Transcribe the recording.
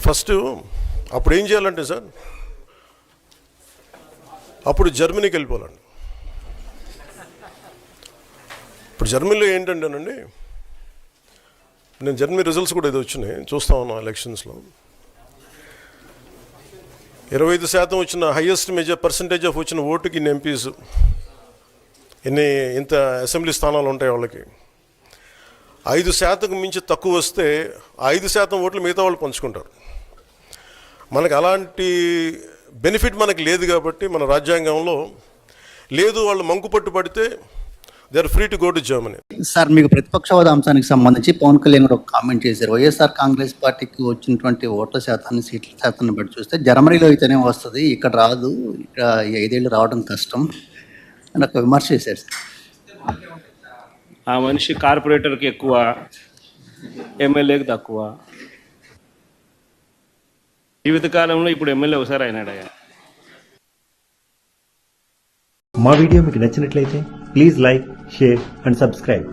First అప్పుడు ఏం చేయాలంటే సార్, అప్పుడు జర్మనీకి వెళ్ళిపోవాలండి. ఇప్పుడు జర్మనీలో ఏంటంటేనండి, నేను జర్మనీ రిజల్ట్స్ కూడా ఇది వచ్చినాయి, చూస్తా ఉన్నాను ఎలక్షన్స్లో. 25% వచ్చిన హైయెస్ట్ పర్సంటేజ్ ఆఫ్ వచ్చిన ఓటుకి ఇన్ని ఎంపీస్, ఇంత అసెంబ్లీ స్థానాలు ఉంటాయి వాళ్ళకి. 5% మించి తక్కువ వస్తే 5% ఓట్లు మిగతా వాళ్ళు పంచుకుంటారు. మనకు అలాంటి బెనిఫిట్ మనకు లేదు కాబట్టి మన రాజ్యాంగంలో లేదు. వాళ్ళు మంకుపట్టు పడితే they are free to go to Germany. Sir, మీకు ప్రతిపక్ష హోదా అంశానికి సంబంధించి పవన్ కళ్యాణ్ కూడా ఒక కామెంట్ చేశారు. వైఎస్ఆర్ కాంగ్రెస్ పార్టీకి వచ్చినటువంటి ఓట్ల శాతాన్ని, సీట్ల శాతాన్ని బట్టి చూస్తే జర్మనీలో అయితేనే వస్తుంది, ఇక్కడ రాదు, ఇక్కడ 5 ఏళ్ళు రావడం కష్టం అని ఒక విమర్శ చేశారు సార్. ఆ మనిషి కార్పొరేటర్కి ఎక్కువ, ఎమ్మెల్యేకి తక్కువ. జీవితకాలంలో ఇప్పుడు ఎమ్మెల్యే ఒకసారి అయినాడయ్యా. మా వీడియో మీకు నచ్చినట్లయితే please like, share and subscribe.